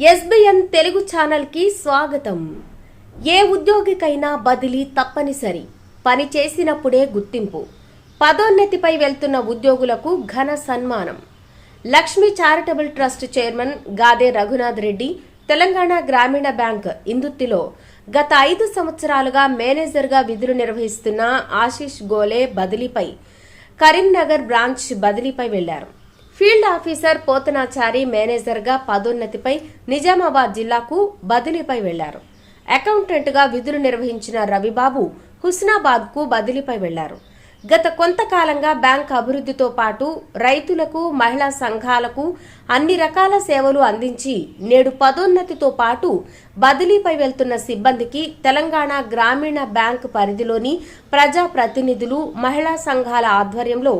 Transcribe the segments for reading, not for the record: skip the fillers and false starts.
SBN Telugu ఛానల్కి స్వాగతం. ఏ ఉద్యోగికైనా బదిలీ తప్పనిసరి, పని చేసినప్పుడే గుర్తింపు. పదోన్నతిపై వెళ్తున్న ఉద్యోగులకు ఘన సన్మానం. Lakshmi charitable trust chairman Gade Raghunath Reddy Telangana గ్రామీణ బ్యాంక్ ఇందుత్తిలో గత 5 సంవత్సరాలుగా మేనేజర్గా విధులు నిర్వహిస్తున్న ఆశీష్ గోలే బదిలీపై కరీంనగర్ బ్రాంచ్ బదిలీపై వెళ్లారు. ఫీల్డ్ ఆఫీసర్ పోతనాచారి మేనేజర్గా పదోన్నతిపై నిజామాబాద్ జిల్లాకు బదిలీపై వెళ్లారు. అకౌంటెంట్గా విధులు నిర్వహించిన రవిబాబు హుస్నాబాద్కు బదిలీపై వెళ్లారు. గత కొంతకాలంగా బ్యాంక్ అభివృద్ధితో పాటు రైతులకు, మహిళా సంఘాలకు అన్ని రకాల సేవలు అందించి నేడు పదోన్నతితో పాటు బదిలీపై వెళ్తున్న సిబ్బందికి తెలంగాణ గ్రామీణ బ్యాంక్ పరిధిలోని ప్రజాప్రతినిధులు, మహిళా సంఘాల ఆధ్వర్యంలో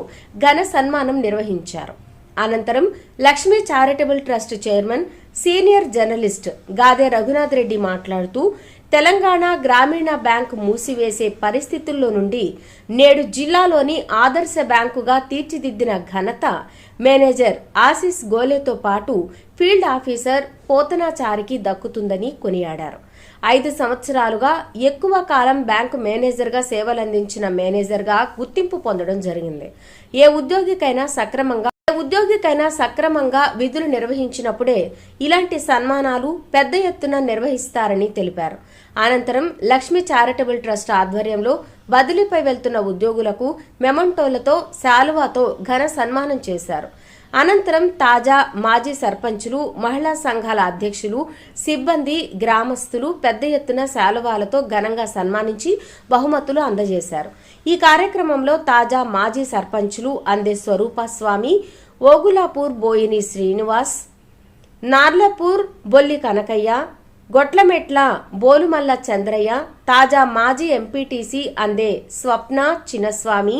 ఘన సన్మానం నిర్వహించారు. అనంతరం Lakshmi charitable trust chairman, senior journalist Gade Raghunath Reddy మాట్లాడుతూ తెలంగాణ గ్రామీణ బ్యాంకు మూసివేసే పరిస్థితుల్లో నుండి నేడు జిల్లాలోని ఆదర్శ బ్యాంకుగా తీర్చిదిద్దిన ఘనత మేనేజర్ ఆశీష్ గోలేతో పాటు ఫీల్డ్ ఆఫీసర్ పోతనాచారికి దక్కుతుందని కొనియాడారు. 5 సంవత్సరాలుగా ఎక్కువ కాలం బ్యాంకు మేనేజర్గా సేవలందించిన మేనేజర్గా గుర్తింపు పొందడం జరిగింది. ఏ ఉద్యోగికైనా సక్రమంగా విధులు నిర్వహించినప్పుడే ఇలాంటి సన్మానాలు పెద్ద ఎత్తున నిర్వహిస్తారని తెలిపారు. అనంతరం లక్ష్మీ చారిటబుల్ ట్రస్ట్ ఆధ్వర్యంలో బదిలీపై వెళ్తున్న ఉద్యోగులకు మెమంటోలతో, శాలువాతో ఘన సన్మానం చేశారు. అనంతరం తాజా మాజీ సర్పంచులు, మహిళా సంఘాల అధ్యక్షులు, సిబ్బంది, గ్రామస్తులు పెద్ద ఎత్తున శాలువాలతో ఘనంగా సన్మానించి బహుమతులు అందజేశారు. ఈ కార్యక్రమంలో తాజా మాజీ సర్పంచులు అందే స్వరూపస్వామి, ఓగులాపూర్ బోయిని శ్రీనివాస్, నార్లపూర్ బొల్లి కనకయ్య, గొట్లమెట్ల బోలుమల్ల చంద్రయ్య, తాజా మాజీ ఎంపీటీసీ అందే స్వప్న చిన్నస్వామి,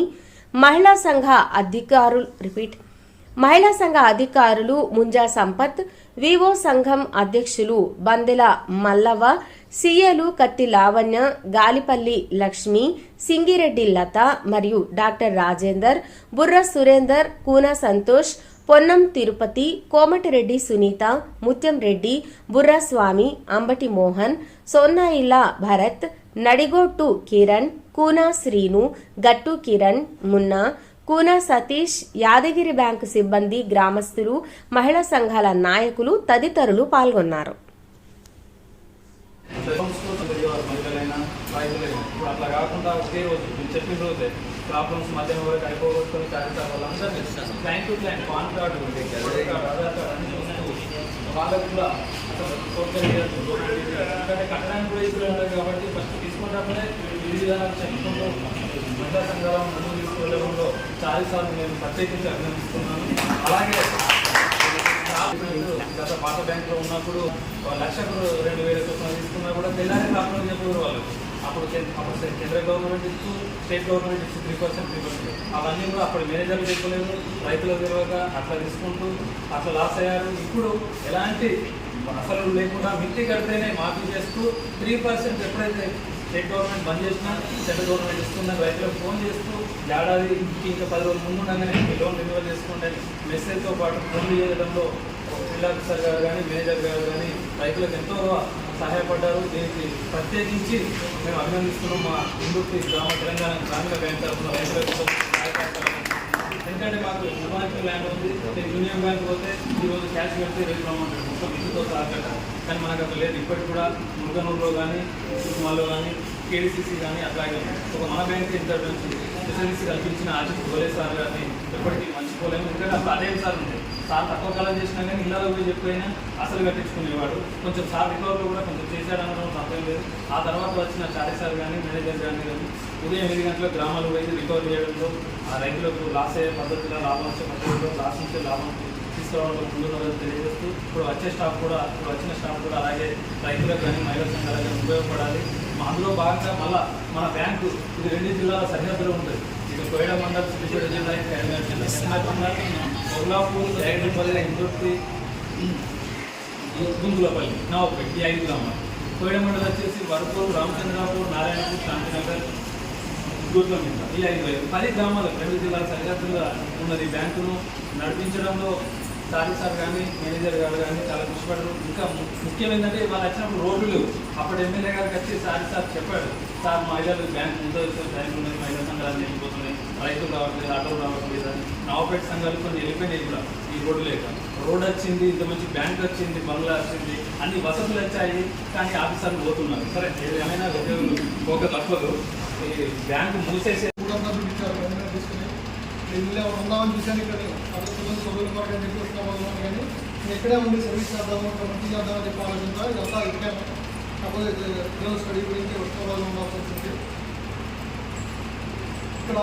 మహిళా సంఘ అధికారులు ముంజా సంపత్, వివో సంఘం అధ్యక్షులు బందెల మల్లవ్వ, సీఏలు కత్తి లావణ్య, గాలిపల్లి లక్ష్మి, సింగిరెడ్డి లత మరియు డాక్టర్ రాజేందర్, బుర్ర సురేందర్, కూన సంతోష్, పొన్నం తిరుపతి, కోమటిరెడ్డి సునీత, ముత్యం రెడ్డి, బుర్ర స్వామి, అంబటి మోహన్, సోన్నాయిల్లా భరత్, నడిగొట్టు కిరణ్, కూనా శ్రీను, గట్టు కిరణ్, మున్నా, కూనా సతీష్, యాదగిరి బ్యాంకు సిబ్బంది, గ్రామస్తులు, మహిళా సంఘాల నాయకులు తదితరులు పాల్గొన్నారు. మహిళా సంఘాల ముందు తీసుకెళ్లడంలో చాలాసార్లు నేను ప్రత్యేకించి అభినందిస్తున్నాను. అలాగే గత పాత బ్యాంకులో ఉన్నప్పుడు 1,02,000 చొప్పున తీసుకున్నా కూడా తెల్లారి కాకుండా చెప్పారు వాళ్ళు. అప్పుడు కేంద్ర గవర్నమెంట్ ఇస్తూ, స్టేట్ గవర్నమెంట్ ఇస్తూ 3%. అవన్నీ కూడా అప్పుడు మేనేజర్లు చెప్పలేదు, రైతులకు తెలియక అట్లా తీసుకుంటూ అట్లా లాస్ అయ్యారు. ఇప్పుడు ఎలాంటి అసలు లేకుండా మిట్టి కడితేనే మాఫీ చేస్తూ 3% ఎప్పుడైతే స్టేట్ గవర్నమెంట్ బంద్ చేసినా సెంట్రల్ గవర్నమెంట్ ఇస్తున్న రైతులకు ఫోన్ చేస్తూ ఏడాది ఇంకా 10 రోజుల ముందు ఉండగానే లోన్ రెన్యువల్ చేసుకుంటే మెసేజ్తో పాటు ఫోన్ చేయడంలో ఫీల్డ్ ఆఫీసర్ గారు కానీ, మేనేజర్ గారు కానీ రైతులకు ఎంతో సహాయపడ్డారు. దీనికి ప్రత్యేకించి మేము అభినందిస్తున్నాం. మా ఇందుకు తెలంగాణ గ్రామీణ బ్యాంక్ తరఫున రైతులకు ఎందుకంటే మాకు యువనాయకుల ల్యాండ్ ఉంది. నేను యూనియన్ బ్యాంక్ పోతే ఈరోజు క్యాష్ పెడితే రేపు రమ్మంటారు, మొత్తం ఇంటితో సహకట. కానీ మనకు అక్కడ లేదు. ఇప్పటికి కూడా మురుగనూరులో కానీ, కుటుంబాల్లో కానీ, కేడీసీసీ కానీ అట్లాగే ఒక మన బ్యాంక్ ఇంత ఫెసిలిటీస్ కల్పించిన ఆశీష్ గోలే సార్ గారిని ఎప్పటికీ మర్చిపోలేము. ఎందుకంటే అప్పుడు అదే సార్ ఉంది. సార్ తక్కువ కాలం చేసినా కానీ ఇళ్ళలో పోయి చెప్పైనా అసలు కట్టించుకునేవాడు. కొంచెం సార్ రికవర్లో కూడా కొంచెం చేశాడనడం తప్పేం లేదు. ఆ తర్వాత వచ్చిన చారీ సార్ కానీ, మేనేజర్ కానీ ఉదయం 8 గంటలకు గ్రామాలు పోయి రికవర్ చేయడంలో, ఆ రైతులకు లాస్ అయ్యే పద్ధతిలో, లాభం వచ్చే పద్ధతిలో, లాస్ నుంచి లాభం తీసుకురావడంలో ముందున్నదని తెలియజేస్తూ ఇప్పుడు వచ్చిన స్టాఫ్ కూడా అలాగే రైతులకు కానీ, మహిళా సంఘాలకు కానీ ఉపయోగపడాలి. అందులో భాగంగా మళ్ళీ మన బ్యాంకు ఇది 2 జిల్లాల సరిహద్దులో ఉంటుంది. ఇక కోయడ మండలం, సిద్దిపేట జిల్లా, కరీంనగర్ జిల్లా. కరీంనగర్ మండలం కొల్లాపూర్, జయగంపల్లి, ఇందుర్తి, గుంగులపల్లి, నవాపేట ఈ 5 గ్రామాలు. కోయడ మండలం వచ్చేసి వరపూర్, రామచంద్రాపూర్, నారాయణపూర్, శాంతినగర్, గుర్ల మీద ఈ 10 గ్రామాలు 2 జిల్లాల సరిహద్దుగా ఉన్నది. బ్యాంకును నడిపించడంలో సార్ కానీ మేనేజర్ గారు కానీ చాలా కృషిపడరు. ఇంకా ముఖ్యం ఏంటంటే వాళ్ళు వచ్చినప్పుడు రోడ్లు లేవు. అప్పుడు ఎమ్మెల్యే గారికి వచ్చి సార్ చెప్పాడు, సార్ మహిళలు బ్యాంక్ ముందు బ్యాంకులు ఉన్నాయి, మహిళా సంఘాలు వెళ్ళిపోతున్నాయి, రైతులు రావట్లేదు, ఆటోలు రావట్లేదు అని నవపేట సంఘాలు కొన్ని వెళ్ళిపోయినాయి కూడా ఈ రోడ్డు లేక. రోడ్ వచ్చింది, ఇంత మంచి బ్యాంక్ వచ్చింది, బంగ్లా వచ్చింది, అన్ని వసతులు వచ్చాయి, కానీ ఆఫీసర్లు పోతున్నారు. సరే ఏమైనా ఒక తప్పదు, ఈ బ్యాంకు మూసేసే ఉందామని చూశాను. ఇక్కడ సభ్యులు కొరకు చెప్పి వస్తున్నాను, కానీ నేను ఇక్కడే ఉండి సర్వీస్ చేద్దాము, మంచి చేద్దామని చెప్పి ఆలోచనతో ఇదంతా ఇచ్చాను. కాకపోతే పిల్లల స్టడీ గురించి ఉత్సవాలు ఉండాల్సి వచ్చింది. ఇక్కడ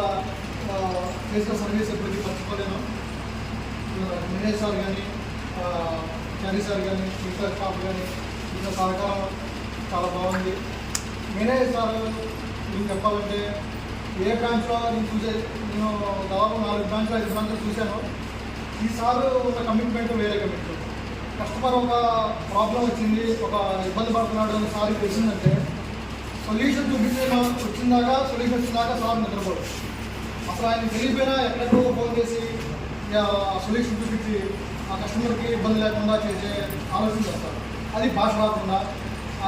చేసిన సర్వీస్ ఎప్పటికీ మర్చిపోలేను. వినయ్ సార్ కానీ, చారీ సార్ కానీ, మిగతా స్టాఫ్ కానీ ఇంత సహకారం చాలా బాగుంది. వినయ్ సార్ నేను చెప్పాలంటే ఏ బ్రాంచ్లో నేను దాదాపు 4 బ్రాంచ్లు 5 బ్రాంచ్లు చూశాను. ఈసారి ఒక కమిట్మెంట్ వేరే కమిట్మెంట్. కస్టమర్ ఒక ప్రాబ్లం వచ్చింది, ఒక ఇబ్బంది పడుతున్నాడు అని సార్కి తెలిసిందంటే సొల్యూషన్ చూపించే వచ్చిందాకా సొల్యూషన్ వచ్చిందాకా సార్ నిద్రపోడు. అసలు ఆయన తెలియపోయినా ఎక్కడెక్కడో ఫోన్ చేసి సొల్యూషన్ చూపించి ఆ కస్టమర్కి ఇబ్బంది లేకుండా చేసే ఆలోచన చేస్తారు. అది భాష రాకుండా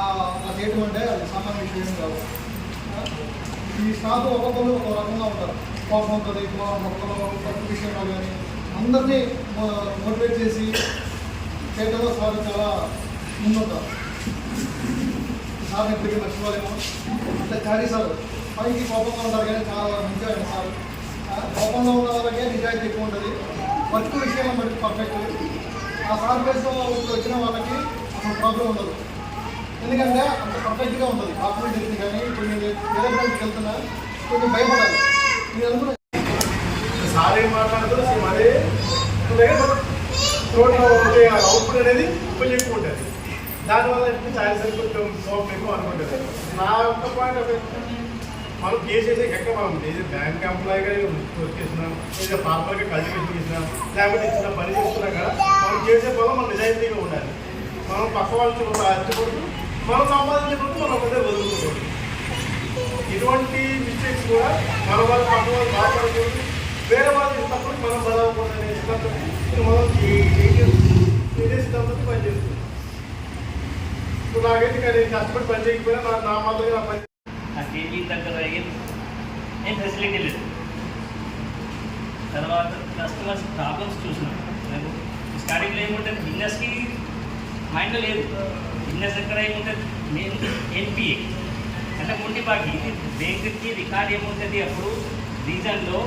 అలా చేయటం అంటే అది సామాన్య విషయం కాదు. ఈ స్టాఫ్ ఒక్కొక్కరు ఒక రకంగా ఉంటారు. కోపం ఉంటుంది, ఒక్కొక్కరు ప్రతి విషయంలో కానీ అందరినీ మోటివేట్ చేసి చేయడంలో సార్ చాలా ముందుంటారు. సార్ ఎప్పటికీ మర్చిపోలేము. అంటే చారీ సార్ పైకి కోపంగా ఉంటారు, కానీ చాలా మంచిగా ఆయన సార్. కోపంలో ఉన్న వాళ్ళకే నిజాయితీ ఎక్కువ ఉంటుంది. వర్క్ విషయంలో మనకి పర్ఫెక్ట్. ఆ సార్ ప్లేస్లో వచ్చిన వాళ్ళకి అసలు ప్రాబ్లం ఉండదు. ఎందుకంటే అంత పర్ఫెక్ట్గా ఉంటుంది డాక్యుమెంట్. కానీ ఇప్పుడు నేను వేరే బ్రాంచ్కి వెళ్తున్నా, కొంచెం భయపడాలి. మీరు అనుకున్న సార్ ఏం మాట్లాడుతూ అదే టోటల్ అవుట్పుట్ అనేది కొంచెం ఎక్కువ ఉంటుంది. దానివల్ల చాలా సరి కొంచెం సోప్ ఎక్కువ అనుకుంటుంది. నా యొక్క పాయింట్ మనం చేసేసి ఎక్కడ మనం ఏదో బ్యాంక్ ఎంప్లాయీగా వర్క్ చేసినాం, ఏదో ప్రాపర్గా కల్టివేషన్ చేసినాం, లేకపోతే చిన్న పని చేస్తున్నా కదా మనం చేసే పనులు మనం నిజాయితీగా ఉండాలి. మనం పక్క వాళ్ళకి అచ్చకూడదు, మనం సంపాదించినప్పుడు మనం అదే వదులుకోకూడదు. ఇటువంటి మిస్టేక్స్ కూడా మన వాళ్ళు పక్క వాళ్ళు బాధపడకూడదు, వేరే వాళ్ళు ఇచ్చినప్పుడు మనం బలవకూడదు అనే సిద్ధాంతం మనం ఇదే సిద్ధాంతం పనిచేస్తుంది. ఇప్పుడు నాకైతే కానీ కష్టపడి పని చేయకపోయినా నా మాదిరిగా నా పని కేజీ దగ్గర ఏం ఫెసిలిటీ లేదు. తర్వాత కస్టమర్స్ ప్రాబ్లమ్స్ చూసినాం. మేము స్టార్టింగ్లో ఏముంటుంది, బిజినెస్కి మైండ్లో లేదు. బిజినెస్ ఎక్కడ ఏముంటుంది, మెయిన్ ఎన్పిఏ అంటే ముండి బాకీ. ఇది బ్యాంకుకి రికార్డ్ ఏముంటుంది అప్పుడు రీజన్లో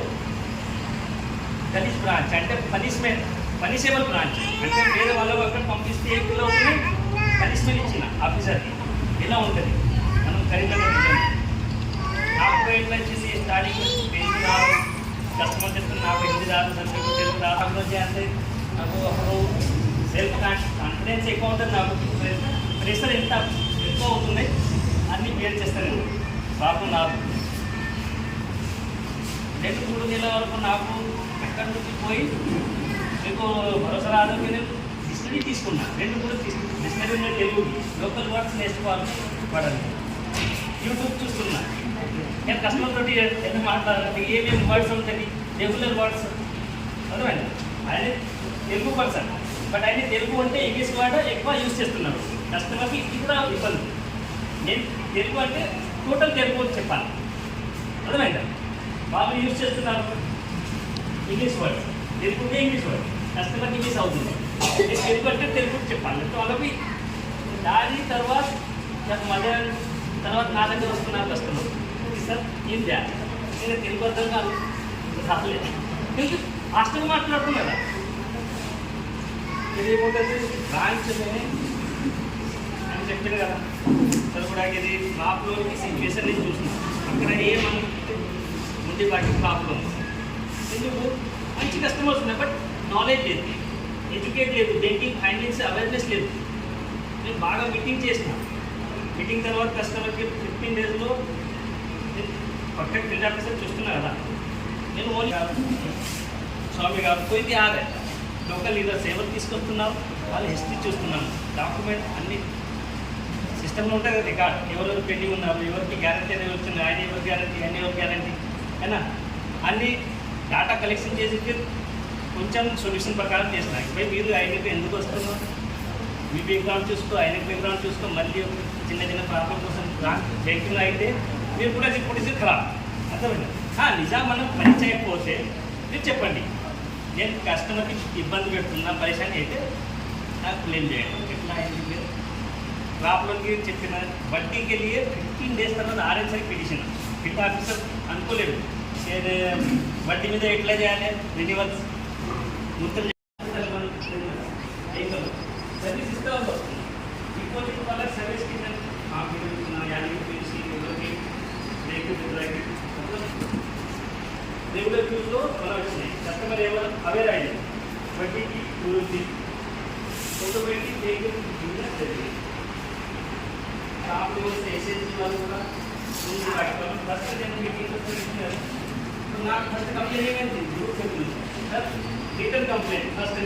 గలీజ్ బ్రాంచ్ అంటే పనిషేబుల్ బ్రాంచ్ అంటే వేరే వాళ్ళకు అక్కడ పంపిస్తే ఏపీలో పనిష్మెంట్ ఇచ్చిన ఆఫీసర్కి ఇలా ఉంటుంది. మనం కరీంనగర్ రీజన్ నాకు ఎట్లా వచ్చింది, స్టార్టింగ్ పెళ్లి రాదు, కస్టమర్ చెప్తుంది నాకు 8 రాదు, సబ్జెక్ట్ తెలుగు రాదు అంటే నాకు అప్పుడు సెల్ఫ్ కాన్ఫిడెన్స్ ఎక్కువ ఉంటుంది. నాకు ప్రెషర్ ఎంత ఎక్కువ అవుతుంది అన్నీ బేర్ చేస్తాను. బాబు నాకు 2-3 నెలల వరకు నాకు ఎక్కడి నుంచి పోయి మీకు భరోసా రాదు. నేను డిక్షనరీ తీసుకున్నా, 2 డిక్షనరీ ఉన్న తెలుగు లోకల్ వర్డ్స్ నేర్చుకోవాలి. యూట్యూబ్ చూస్తున్నా. నేను కస్టమర్ తోటి ఎంత మాట్లాడాలంటే ఏమేమి వర్డ్స్ ఉంటుంది, రెగ్యులర్ వర్డ్స్ అర్థమైంది. ఆయన తెలుగు పర్సన్, బట్ ఆయన తెలుగు అంటే ఇంగ్లీష్ వర్డ్ ఎక్కువ యూజ్ చేస్తున్నాడు. కస్టమర్కి ఇది కూడా ఇబ్బంది. నేను తెలుగు అంటే టోటల్ తెలుగు అని చెప్పాలి, అర్థమైందా. వాళ్ళు యూజ్ చేస్తున్నారు ఇంగ్లీష్ వర్డ్, తెలుగు ఉంటే ఇంగ్లీష్ వర్డ్, కస్టమర్కి ఇంగ్లీష్ అవుతుంది. నేను తెలుగు అంటే తెలుగు చెప్పాలి. వాళ్ళకి దాని తర్వాత నాకు మధ్యాహ్నం తర్వాత నా దగ్గర వస్తున్నారు కస్టమర్, సార్ ఏం చేయాలి, నేను తెలుగు అర్థం కాదు రాలేదు, హాస్టల్ మాట్లాడుతున్నారా. ఇది ఏముంటుంది బ్రాంచ్ అని చెప్పాను కదా సార్. కూడా ఇది ప్రాబ్లంకి సిచ్యువేషన్ నేను చూస్తున్నాను. అక్కడ ఏమని ముందు వాటి ప్రాబ్లం ఎందుకు మంచి కస్టమర్స్ ఉన్నాయి, బట్ నాలెడ్జ్ లేదు, ఎడ్యుకేట్ లేదు, బ్యాంకింగ్ ఫైనాన్స్ అవేర్నెస్ లేదు. నేను బాగా మీటింగ్ చేసిన. మీటింగ్ తర్వాత కస్టమర్కి 15 డేస్లో పర్ఫెక్ట్ ఫీల్డ్ ఆఫీసర్ చూస్తున్నా కదా. నేను ఓన్లీ స్వామి గారు పోయింది ఆగే లోకల్ లీడర్స్ ఎవరు తీసుకొస్తున్నారు వాళ్ళు హిస్టరీ చూస్తున్నాను. డాక్యుమెంట్ అన్ని సిస్టంలో ఉంటాయి కదా, రికార్డ్ ఎవరెవరు పెండింగ్ ఉన్నారు, ఎవరికి గ్యారంటీ అనేది వచ్చింది, ఆయన ఎవరు గ్యారంటీ, ఆయన ఎవరు గ్యారంటీ అయినా అన్ని డేటా కలెక్షన్ చేసి కొంచెం సొల్యూషన్ ప్రకారం చేసిన ఇప్పుడు మీరు ఆయనకు ఎందుకు వస్తున్నారు, మీ బ్యాక్గ్రౌండ్ చూసుకో, ఆయన బ్యాక్గ్రౌండ్ చూసుకో, మళ్ళీ చిన్న చిన్న ప్రాబ్లం కోసం చేయకుండా అయితే మీరు కూడా ఇప్పుడు ఇది ఖరాబ్ అర్థమైంది. నిజం మనం పని చేయకపోతే మీరు చెప్పండి, నేను కస్టమర్కి ఇబ్బంది పెడుతున్నా పరిశాని అయితే నాకు క్లెయిమ్ చేయండి. ఎట్లా అయింది మీరు ప్రాబ్లంకి చెప్పిన వడ్డీకి వెళ్ళి 15 days తర్వాత ఆర్ఎన్సీ పిటిషన్ ఫిట్ ఆఫీసర్ అనుకోలేదు వడ్డీ మీద ఎట్లా చేయాలి రెన్యువల్స్ ముందు సర్వీస్ ఇస్తే వాళ్ళు వస్తుంది. ఇంకోటి వాళ్ళకి సర్వీస్ కింద రెగ్యులర్ యూజ్లో మనం వచ్చినాయి కస్టమర్ ఏమైనా అవేర్ అయ్యింది వడ్డీకి గురించి ఫోటో పెట్టి జరిగింది. షాప్లో ఎస్ఎస్జీ వాళ్ళు కూడా ముందు వాటి ఫస్ట్ నేను మీటింగ్ నాకు ఫస్ట్ కంప్లైంట్ ఏమైంది గ్రూప్ రిటర్న్ కంప్లైంట్ ఫస్ట్